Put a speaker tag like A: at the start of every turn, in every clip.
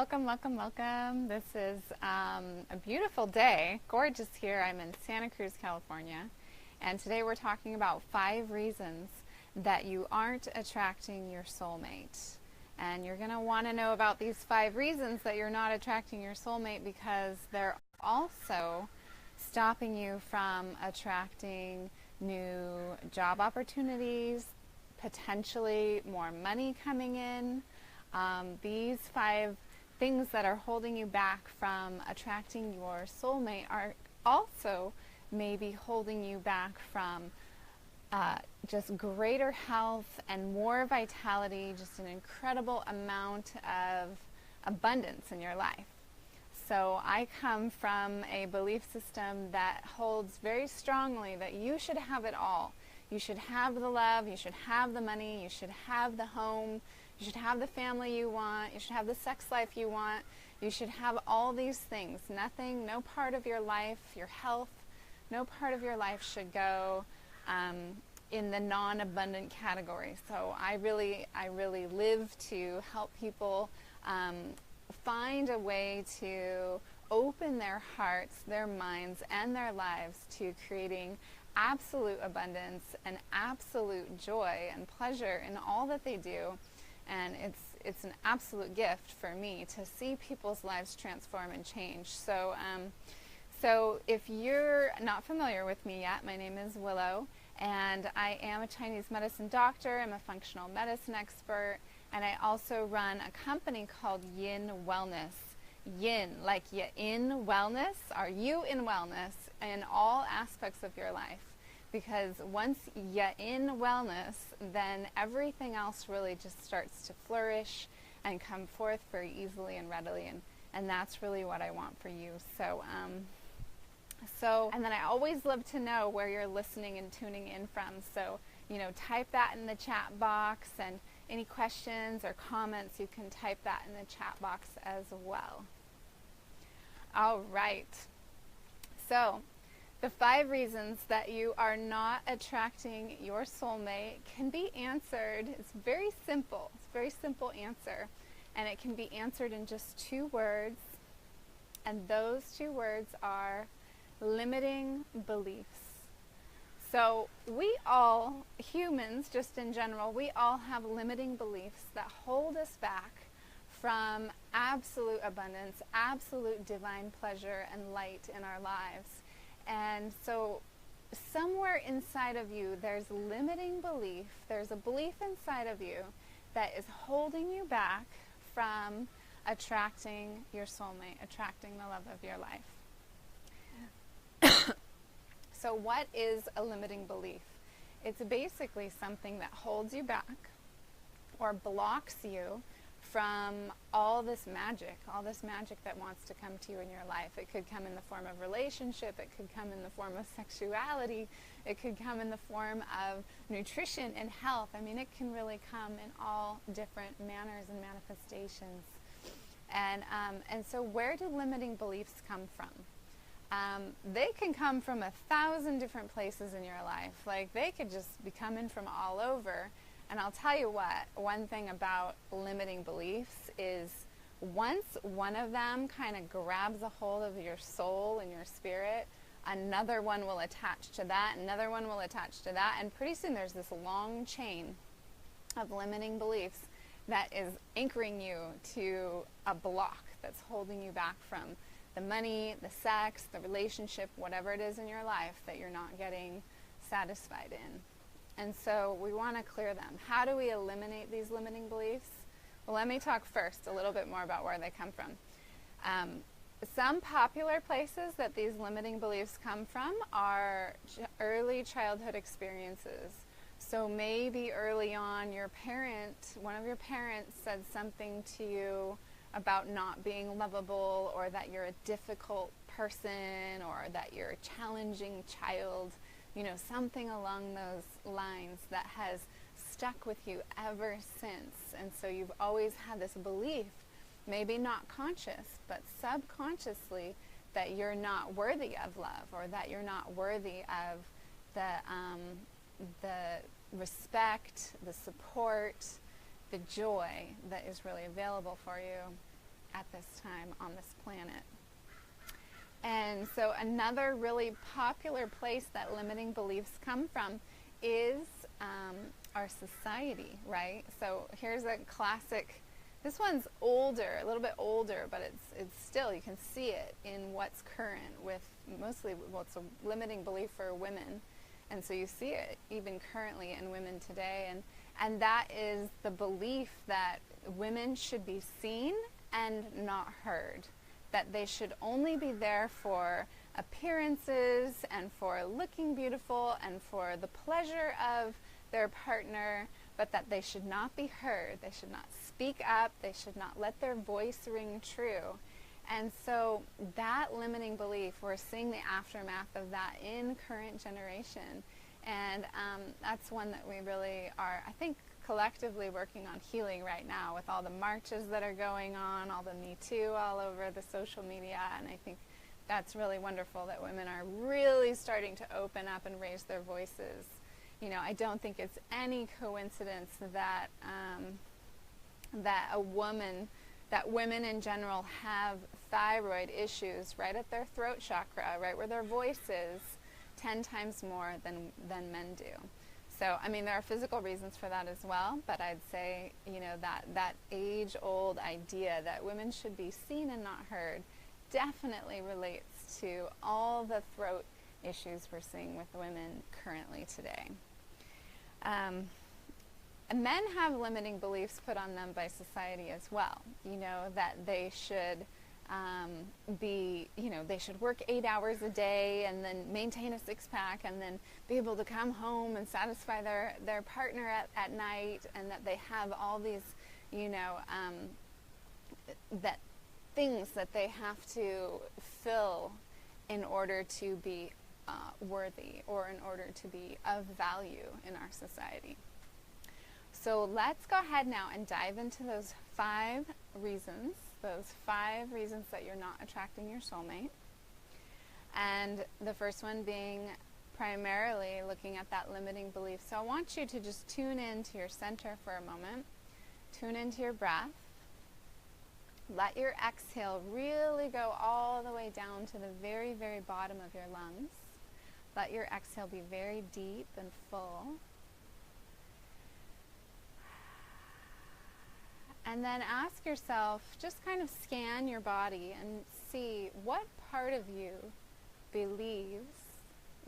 A: Welcome, welcome, welcome. This is a beautiful day, gorgeous here. I'm in Santa Cruz, California, and today we're talking about 5 reasons that you aren't attracting your soulmate. And you're going to want to know about these 5 reasons that you're not attracting your soulmate because they're also stopping you from attracting new job opportunities, potentially more money coming in. These 5 things that are holding you back from attracting your soulmate are also maybe holding you back from just greater health and more vitality, just an incredible amount of abundance in your life. So I come from a belief system that holds very strongly that you should have it all. You should have the love, you should have the money, you should have the home, you should have the family you want, you should have the sex life you want, you should have all these things. Nothing, no part of your life, your health, no part of your life should go in the non-abundant category. So I really live to help people find a way to open their hearts, their minds, and their lives to creating absolute abundance and absolute joy and pleasure in all that they do. And it's an absolute gift for me to see people's lives transform and change. So if you're not familiar with me yet, my name is Willow, and I am a Chinese medicine doctor. I'm a functional medicine expert, and I also run a company called Yin Wellness. Yin, like you in wellness. Are you in wellness in all aspects of your life? Because once you're in wellness, then everything else really just starts to flourish and come forth very easily and readily, and that's really what I want for you. And then I always love to know where you're listening and tuning in from. So, type that in the chat box, and any questions or comments, you can type that in the chat box as well. All right. So, the 5 reasons that you are not attracting your soulmate can be answered. It's very simple. It's a very simple answer. And it can be answered in just 2 words. And those 2 words are limiting beliefs. So we all, humans just in general, we all have limiting beliefs that hold us back from absolute abundance, absolute divine pleasure and light in our lives. And so somewhere inside of you, there's limiting belief. There's a belief inside of you that is holding you back from attracting your soulmate, attracting the love of your life. So what is a limiting belief? It's basically something that holds you back or blocks you from all this magic that wants to come to you in your life. It could come in the form of relationship, it could come in the form of sexuality, it could come in the form of nutrition and health. I mean, it can really come in all different manners and manifestations. And so where do limiting beliefs come from? They can come from 1,000 different places in your life. Like, they could just be coming from all over. And I'll tell you what, one thing about limiting beliefs is once one of them kind of grabs a hold of your soul and your spirit, another one will attach to that, another one will attach to that, and pretty soon there's this long chain of limiting beliefs that is anchoring you to a block that's holding you back from the money, the sex, the relationship, whatever it is in your life that you're not getting satisfied in. And so we want to clear them. How do we eliminate these limiting beliefs? Well, let me talk first a little bit more about where they come from. Some popular places that these limiting beliefs come from are early childhood experiences. So maybe early on one of your parents said something to you about not being lovable, or that you're a difficult person, or that you're a challenging child. Something along those lines that has stuck with you ever since. And so you've always had this belief, maybe not conscious, but subconsciously, that you're not worthy of love, or that you're not worthy of the respect, the support, the joy that is really available for you. at this time on this planet. And so another really popular place that limiting beliefs come from is our society, right? So here's a classic. This one's older, a little bit older, but it's still, you can see it in what's current with mostly, well, it's a limiting belief for women. And so you see it even currently in women today. And that is the belief that women should be seen and not heard. That they should only be there for appearances and for looking beautiful and for the pleasure of their partner, but that they should not be heard. They should not speak up. They should not let their voice ring true. And so that limiting belief, we're seeing the aftermath of that in current generation. And that's one that we really are, I think, collectively working on healing right now with all the marches that are going on, all the Me Too all over the social media. And I think that's really wonderful that women are really starting to open up and raise their voices. You know, I don't think it's any coincidence that that women in general have thyroid issues right at their throat chakra, right where their voice is, 10 times more than men do. So, I mean, there are physical reasons for that as well, but I'd say, you know, that age-old idea that women should be seen and not heard definitely relates to all the throat issues we're seeing with women currently today. Men have limiting beliefs put on them by society as well, you know, that they should they should work 8 hours a day and then maintain a six-pack and then be able to come home and satisfy their partner at night, and that they have all these, you know, that things that they have to fill in order to be worthy or in order to be of value in our society. So let's go ahead now and dive into those 5 reasons that you're not attracting your soulmate. And the first one being primarily looking at that limiting belief. So I want you to just tune into your center for a moment. Tune into your breath. Let your exhale really go all the way down to the very, very bottom of your lungs. Let your exhale be very deep and full. And then ask yourself, just kind of scan your body and see what part of you believes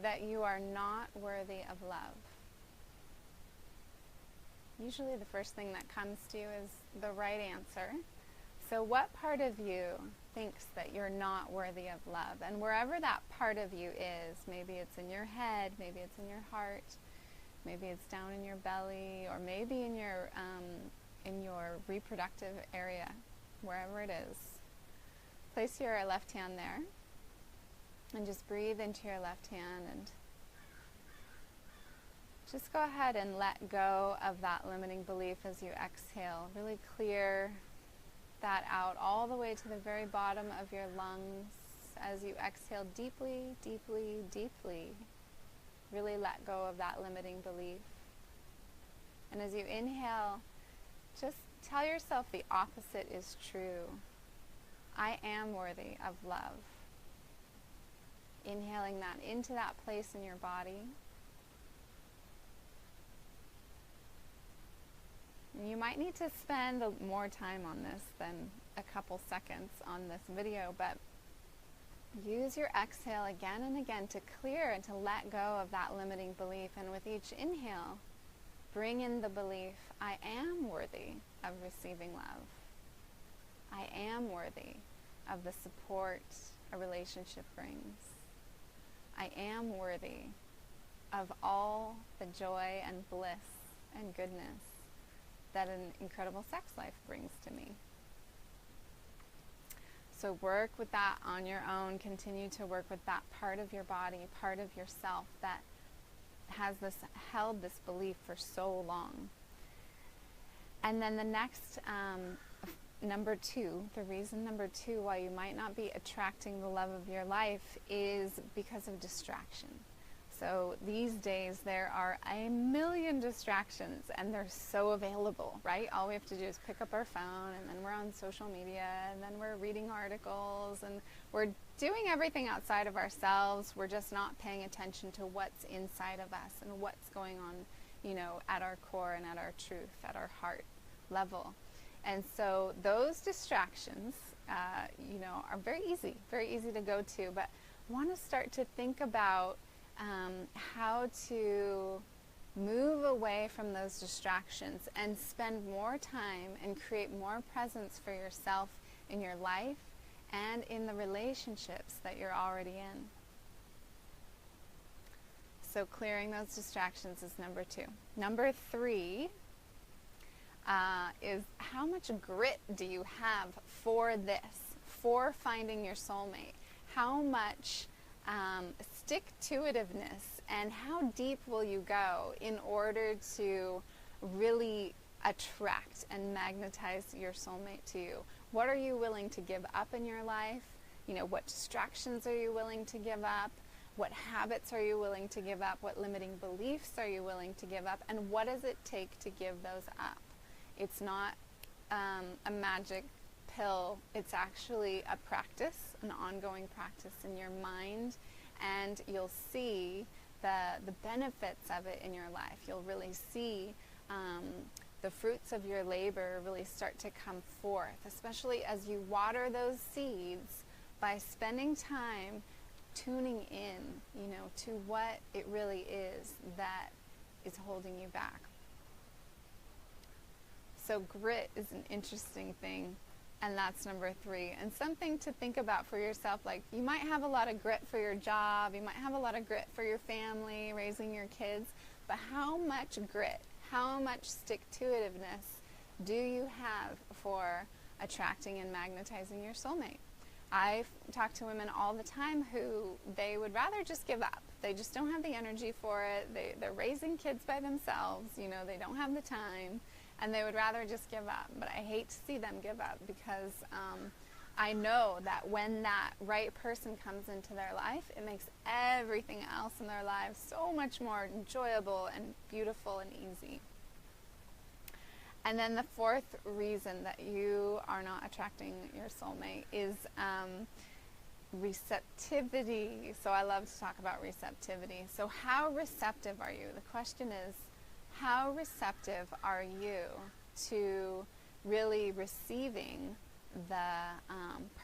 A: that you are not worthy of love. Usually the first thing that comes to you is the right answer. So what part of you thinks that you're not worthy of love? And wherever that part of you is, maybe it's in your head, maybe it's in your heart, maybe it's down in your belly, or maybe in your reproductive area, wherever it is. Place your left hand there and just breathe into your left hand and just go ahead and let go of that limiting belief as you exhale. Really clear that out all the way to the very bottom of your lungs as you exhale deeply, deeply, deeply. Really let go of that limiting belief. And as you inhale, just tell yourself the opposite is true. I am worthy of love. Inhaling that into that place in your body. And you might need to spend more time on this than a couple seconds on this video, but use your exhale again and again to clear and to let go of that limiting belief. And with each inhale, bring in the belief, I am worthy of receiving love. I am worthy of the support a relationship brings. I am worthy of all the joy and bliss and goodness that an incredible sex life brings to me. So work with that on your own. Continue to work with that part of your body, part of yourself that has held this belief for so long. And then the next, number 2, the reason number 2 why you might not be attracting the love of your life is because of distraction. So these days there are a million distractions and they're so available, right? All we have to do is pick up our phone and then we're on social media and then we're reading articles and we're doing everything outside of ourselves. We're just not paying attention to what's inside of us and what's going on, you know, at our core and at our truth, at our heart level. And so those distractions, you know, are very easy to go to, but I want to start to think about how to move away from those distractions and spend more time and create more presence for yourself in your life and in the relationships that you're already in. So clearing those distractions is number 2. Number 3 is how much grit do you have for this, for finding your soulmate? How much stick-to-itiveness and how deep will you go in order to really attract and magnetize your soulmate to you? What are you willing to give up in your life? You know, what distractions are you willing to give up? What habits are you willing to give up? What limiting beliefs are you willing to give up? And what does it take to give those up? It's not a magic pill. It's actually a practice, an ongoing practice in your mind, and you'll see the benefits of it in your life. You'll really see the fruits of your labor really start to come forth, especially as you water those seeds by spending time tuning in, you know, to what it really is that is holding you back. So grit is an interesting thing, and that's number 3. And something to think about for yourself, like you might have a lot of grit for your job, you might have a lot of grit for your family, raising your kids, but how much grit, how much stick-to-itiveness do you have for attracting and magnetizing your soulmate? I talk to women all the time who they would rather just give up. They just don't have the energy for it. They're raising kids by themselves, you know, they don't have the time, and they would rather just give up. But I hate to see them give up because I know that when that right person comes into their life, it makes everything else in their lives so much more enjoyable and beautiful and easy. And then the 4th reason that you are not attracting your soulmate is receptivity. So I love to talk about receptivity. So how receptive are you? The question is, how receptive are you to really receiving the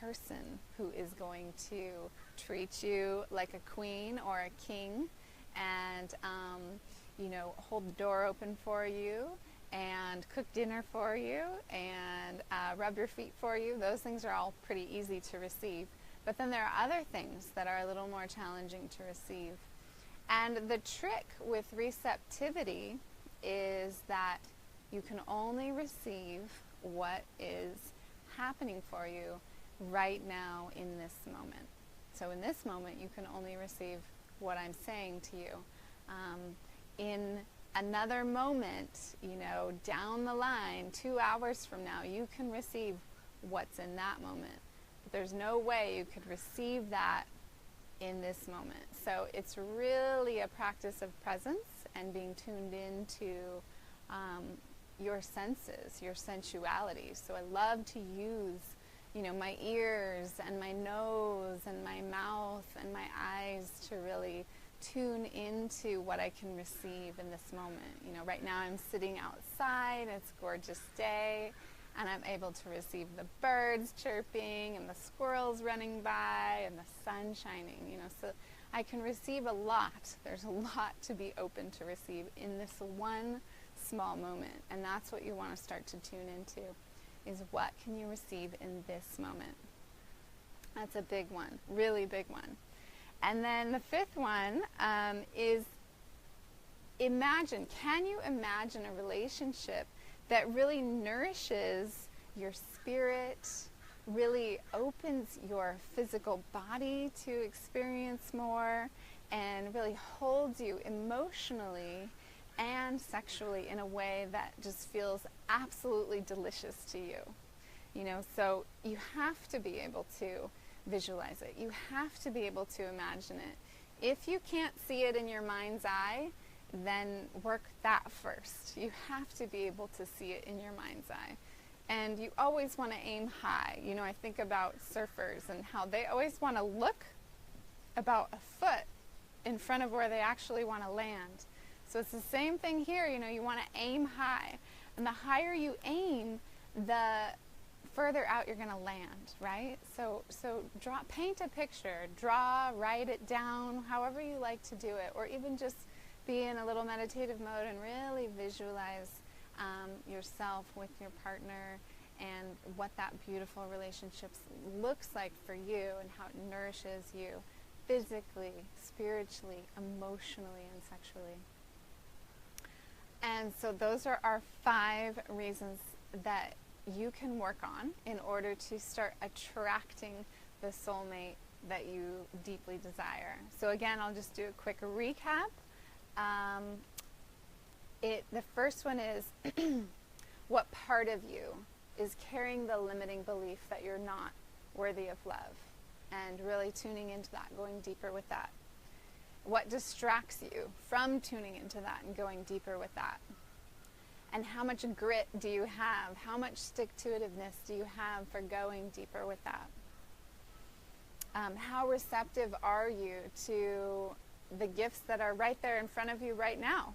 A: person who is going to treat you like a queen or a king and, you know, hold the door open for you and cook dinner for you and rub your feet for you? Those things are all pretty easy to receive. But then there are other things that are a little more challenging to receive. And the trick with receptivity is that you can only receive what is happening for you right now in this moment. So in this moment, you can only receive what I'm saying to you. In another moment, you know, down the line, 2 hours from now, you can receive what's in that moment. But there's no way you could receive that in this moment. So it's really a practice of presence and being tuned into your senses, your sensuality. So I love to use, you know, my ears and my nose and my mouth and my eyes to really tune into what I can receive in this moment. You know, right now I'm sitting outside, it's a gorgeous day, and I'm able to receive the birds chirping and the squirrels running by and the sun shining, you know, so I can receive a lot. There's a lot to be open to receive in this one small moment, and that's what you want to start to tune into, is what can you receive in this moment. That's a big one, really big one. And then the 5th one is imagine. Can you imagine a relationship that really nourishes your spirit, really opens your physical body to experience more, and really holds you emotionally and sexually in a way that just feels absolutely delicious to you? You know, so you have to be able to visualize it. You have to be able to imagine it. If you can't see it in your mind's eye, then work that first. You have to be able to see it in your mind's eye. And you always want to aim high. You know, I think about surfers and how they always want to look about a foot in front of where they actually want to land. So it's the same thing here. You know, you want to aim high. And the higher you aim, the further out you're going to land, right? So paint a picture, draw, write it down, however you like to do it, or even just be in a little meditative mode and really visualize yourself with your partner and what that beautiful relationship looks like for you and how it nourishes you physically, spiritually, emotionally, and sexually. And so those are our 5 reasons that you can work on in order to start attracting the soulmate that you deeply desire. So again, I'll just do a quick recap. The first one is what part of you is carrying the limiting belief that you're not worthy of love, and really tuning into that, going deeper with that. What distracts you from tuning into that and going deeper with that? And how much grit do you have? How much stick-to-itiveness do you have for going deeper with that? How receptive are you to the gifts that are right there in front of you right now?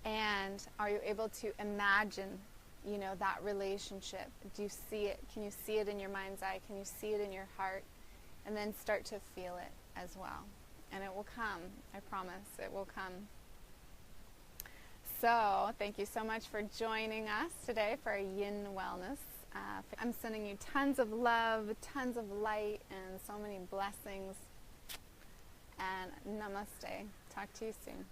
A: And are you able to imagine, you know, that relationship? Do you see it? Can you see it in your mind's eye? Can you see it in your heart? And then start to feel it as well. And it will come. I promise it will come. So thank you so much for joining us today for our Yin Wellness. I'm sending you tons of love, tons of light, and so many blessings. And namaste. Talk to you soon.